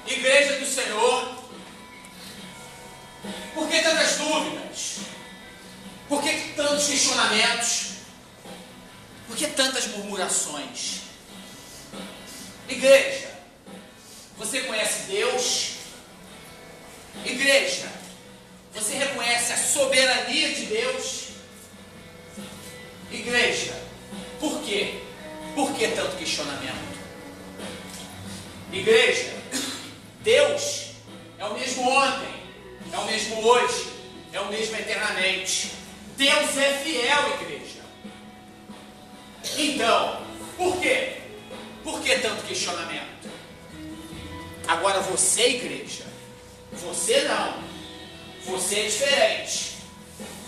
Igreja do Senhor, por que tantas dúvidas? Por que tantos questionamentos? Por que tantas murmurações? Igreja, você conhece Deus? Igreja, você reconhece a soberania de Deus? Igreja, por quê? Por que tanto questionamento? Igreja, Deus é o mesmo ontem, é o mesmo hoje, é o mesmo eternamente. Deus é fiel, igreja. Então, por quê? Por que tanto questionamento? Agora você, igreja, você não. Você é diferente.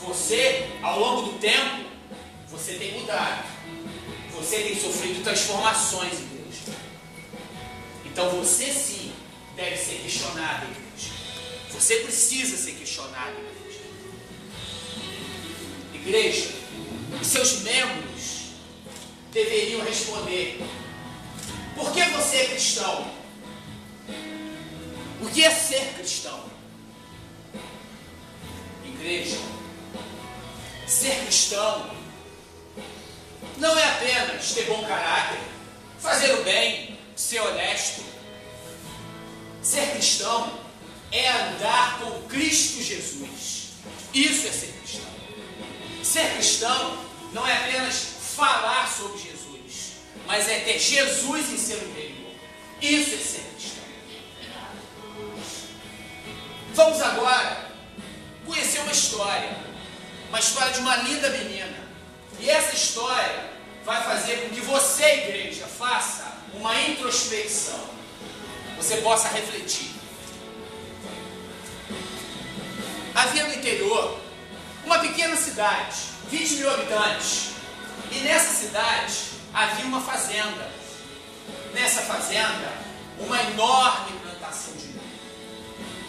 Você, ao longo do tempo, você tem mudado. Você tem sofrido transformações, igreja. Então você sim deve ser questionado, igreja. Você precisa ser questionado, igreja. Igreja, os seus membros deveriam responder: por que você é cristão? O que é ser cristão? Igreja, ser cristão não é apenas ter bom caráter, fazer o bem, ser honesto. Ser cristão é andar com Cristo Jesus. Isso é ser cristão. Ser cristão não é apenas falar sobre Jesus, mas é ter Jesus em seu interior. Isso é ser cristão. Vamos agora conhecer uma história de uma linda menina. E essa história vai fazer com que você, igreja, faça uma introspecção. Você possa refletir. Havia no interior uma pequena cidade, 20 mil habitantes. E nessa cidade havia uma fazenda. Nessa fazenda, uma enorme plantação de milho.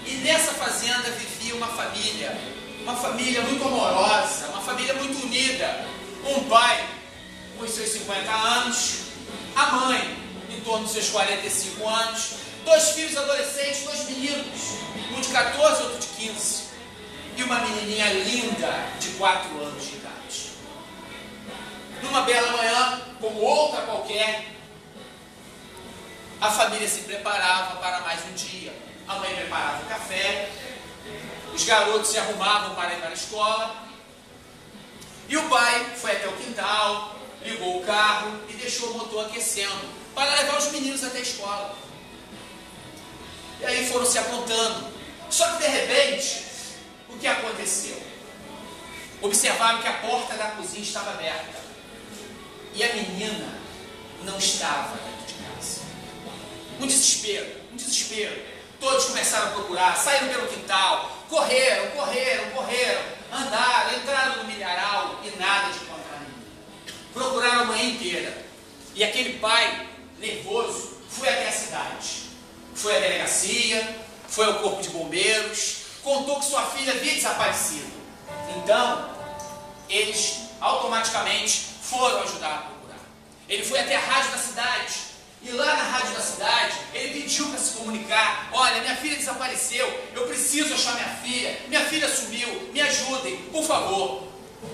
E nessa fazenda vivia uma família muito amorosa, uma família muito unida. Um pai com os seus 50 anos, a mãe em torno dos seus 45 anos, 2 filhos adolescentes, 2 meninos, um de 14 e outro de 15, e uma menininha linda de 4 anos de idade. Numa bela manhã, como outra qualquer, a família se preparava para mais um dia. A mãe preparava o café, os garotos se arrumavam para ir para a escola, e o pai foi até o quintal, ligou o carro e deixou o motor aquecendo para levar os meninos até a escola. E aí foram se apontando. Só que de repente, o que aconteceu? Observaram que a porta da cozinha estava aberta e a menina não estava dentro de casa. Um desespero. Todos começaram a procurar, saíram pelo quintal, correram, andaram, entraram no milharal e nada de encontrar ninguém. Procuraram a manhã inteira. E aquele pai, nervoso, foi até a cidade. Foi à delegacia, foi ao corpo de bombeiros, contou que sua filha havia desaparecido. Então, eles automaticamente foram ajudar a procurar. Ele foi até a rádio da cidade. E lá na rádio da cidade, ele pediu para se comunicar: olha, minha filha desapareceu, eu preciso achar minha filha sumiu, me ajudem, por favor.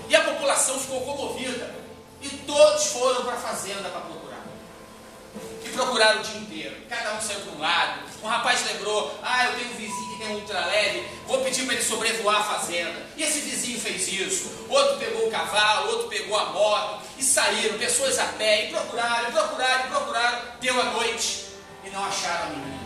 E a população ficou comovida, e todos foram para a fazenda para procurar. E procuraram o dia inteiro, cada um saiu para um lado. Um rapaz lembrou: eu tenho um vizinho que tem um ultraleve, vou pedir para ele sobrevoar a fazenda. E esse vizinho fez isso. Outro pegou o cavalo, outro pegou a moto, e saíram, pessoas a pé, e procuraram. Deu a noite e não acharam a menina.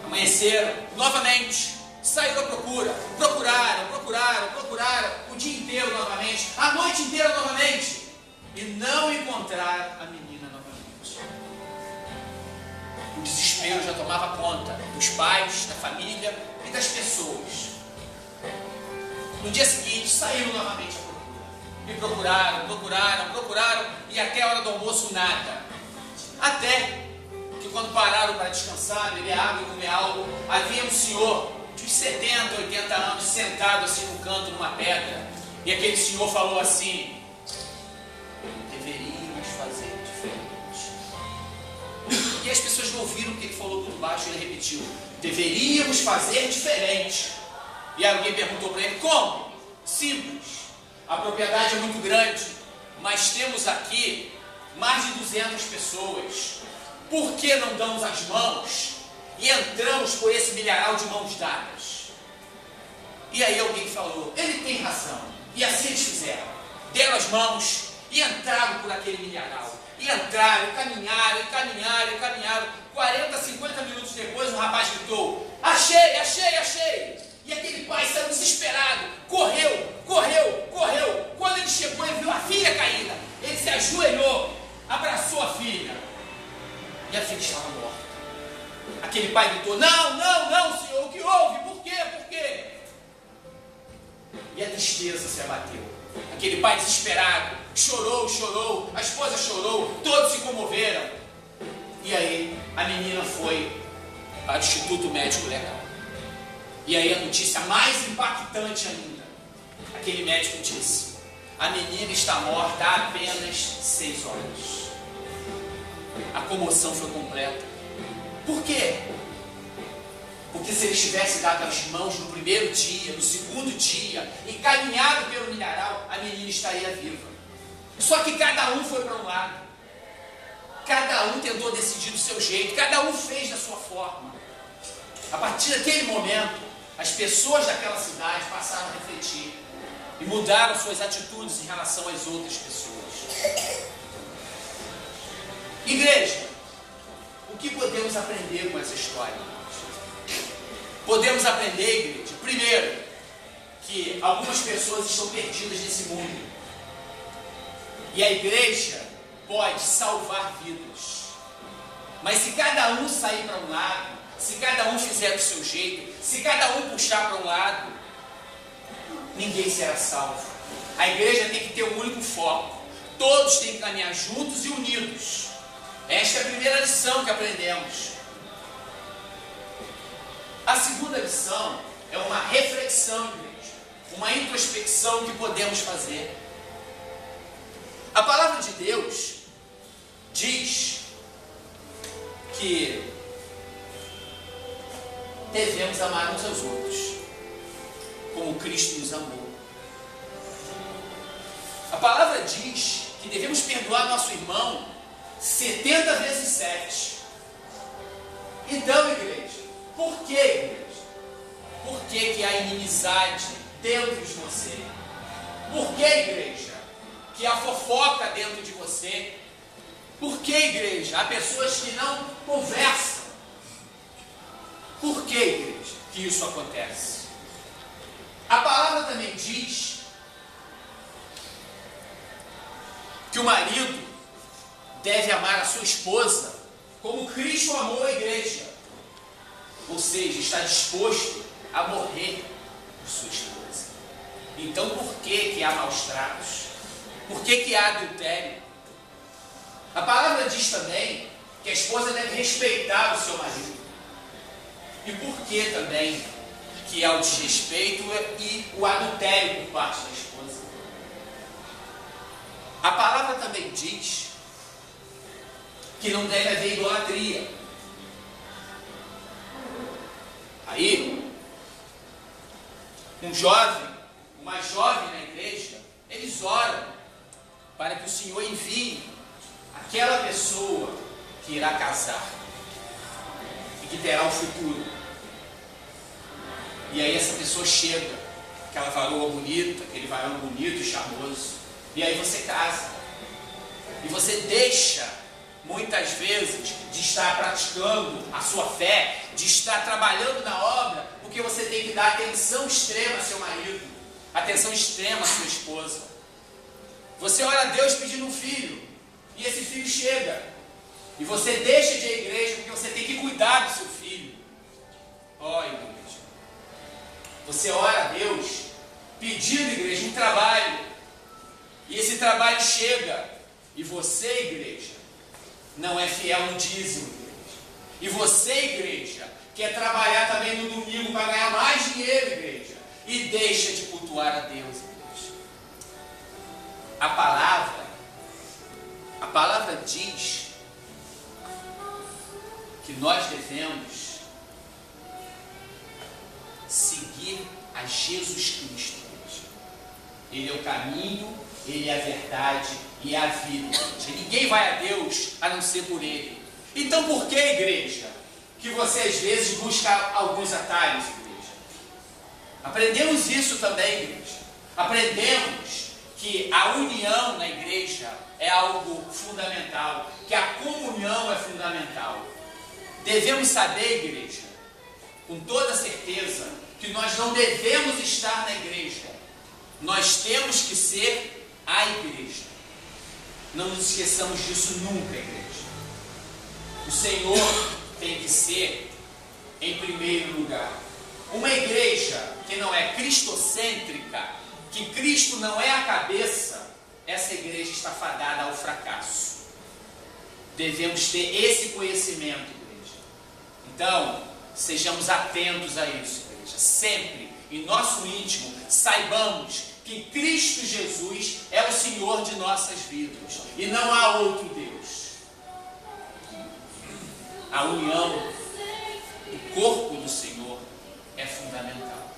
Amanheceram novamente, saíram à procura, procuraram o dia inteiro novamente, a noite inteira novamente, e não encontraram a menina novamente. O desespero já tomava conta dos pais, da família e das pessoas. No dia seguinte, saíram novamente à procura. E procuraram, e até a hora do almoço nada. Até que quando pararam para descansar, beber água e comer algo, havia um senhor de uns 70, 80 anos sentado assim num canto, numa pedra. E aquele senhor falou assim: deveríamos fazer diferente. porque as pessoas não ouviram o que ele falou por baixo. Ele repetiu: deveríamos fazer diferente. E alguém perguntou para ele: como? Simples. A propriedade é muito grande, mas temos aqui mais de 200 pessoas. Por que não damos as mãos e entramos por esse milharal de mãos dadas? E aí alguém falou: ele tem razão. E assim eles fizeram. Deram as mãos e entraram por aquele milharal. E entraram, caminharam, 40, 50 minutos depois, o rapaz gritou: achei, achei, achei. E aquele pai saiu desesperado, correu. Quando ele chegou, ele viu a filha caída. Ele se ajoelhou, abraçou a filha. E a filha estava morta. Aquele pai gritou: não, senhor, o que houve? Por quê? E a tristeza se abateu. Aquele pai desesperado chorou, a esposa chorou, todos se comoveram. E aí a menina foi para o Instituto Médico Legal. E aí a notícia mais impactante ainda: aquele médico disse: a menina está morta há apenas 6 horas. A comoção foi completa. Por quê? Porque se eles tivessem dado as mãos no primeiro dia, no segundo dia, e caminhado pelo milharal, a menina estaria viva. Só que cada um foi para um lado. Cada um tentou decidir do seu jeito, cada um fez da sua forma. A partir daquele momento, as pessoas daquela cidade passaram a refletir e mudaram suas atitudes em relação às outras pessoas. Igreja, o que podemos aprender com essa história? Podemos aprender, igreja, primeiro, que algumas pessoas estão perdidas nesse mundo. E a igreja pode salvar vidas. Mas se cada um sair para um lado, se cada um fizer do seu jeito, se cada um puxar para um lado, ninguém será salvo. A igreja tem que ter um único foco. Todos têm que caminhar juntos e unidos. Esta é a primeira lição que aprendemos. A segunda lição é uma reflexão, igreja, uma introspecção que podemos fazer. A palavra de Deus diz que devemos amar uns aos outros, como Cristo nos amou. A palavra diz que devemos perdoar nosso irmão 70 vezes 7. Então, igreja, por que, igreja? Por que há inimizade dentro de você? Por que, igreja, que há fofoca dentro de você? Por que, igreja, há pessoas que não conversam? Por que, igreja, que isso acontece? A palavra também diz que o marido deve amar a sua esposa como Cristo amou a igreja. Ou seja, está disposto a morrer por sua esposa. Então por que há maus tratos? Por que há adultério? A palavra diz também que a esposa deve respeitar o seu marido. E por que também que há o desrespeito e o adultério por parte da esposa? A palavra também diz que não deve haver idolatria. Aí, um jovem, uma jovem na igreja, eles oram para que o Senhor envie aquela pessoa que irá casar e que terá um futuro. E aí essa pessoa chega, aquela varoa bonita, aquele varão bonito e charmoso, e aí você casa. E você deixa, muitas vezes, de estar praticando a sua fé, de estar trabalhando na obra, porque você tem que dar atenção extrema ao seu marido, atenção extrema à sua esposa. Você ora a Deus pedindo um filho, e esse filho chega, e você deixa de ir à igreja, porque você tem que cuidar do seu filho. Ó, igreja, você ora a Deus pedindo, igreja, um trabalho, e esse trabalho chega, e você, igreja, não é fiel no dízimo, igreja. E você, igreja, quer trabalhar também no domingo para ganhar mais dinheiro, igreja, e deixa de cultuar a Deus, igreja. A palavra diz que nós devemos seguir a Jesus Cristo. Ele é o caminho, Ele é a verdade e a vida. Ninguém vai a Deus a não ser por Ele. Então por que, igreja, que você às vezes busca alguns atalhos, igreja? Aprendemos isso também, igreja. Aprendemos que a união na igreja é algo fundamental, que a comunhão é fundamental. Devemos saber, igreja, com toda certeza, que nós não devemos estar na igreja. Nós temos que ser a igreja. Não nos esqueçamos disso nunca, igreja. O Senhor tem que ser em primeiro lugar. Uma igreja que não é cristocêntrica, que Cristo não é a cabeça, essa igreja está fadada ao fracasso. Devemos ter esse conhecimento, igreja. Então, sejamos atentos a isso, igreja. Sempre, em nosso íntimo, saibamos que Cristo Jesus é o Senhor de nossas vidas e não há outro Deus. A união do corpo do Senhor é fundamental.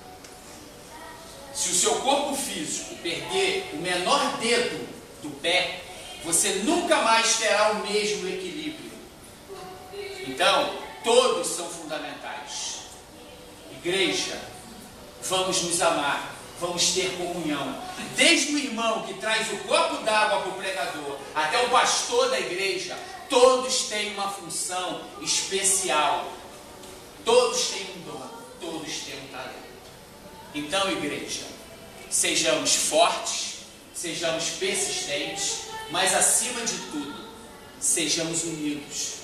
Se o seu corpo físico perder o menor dedo do pé, você nunca mais terá o mesmo equilíbrio. Então, todos são fundamentais. Igreja, vamos nos amar, vamos ter comunhão. Desde o irmão que traz o copo d'água para o pregador, até o pastor da igreja, todos têm uma função especial. Todos têm um dom, todos têm um talento. Então, igreja, sejamos fortes, sejamos persistentes, mas acima de tudo, sejamos unidos.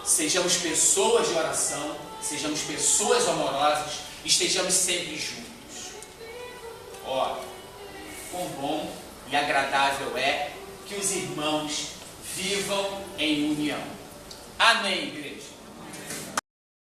Sejamos pessoas de oração, sejamos pessoas amorosas, estejamos sempre juntos. Ó, quão bom e agradável é que os irmãos vivam em união. Amém, igreja.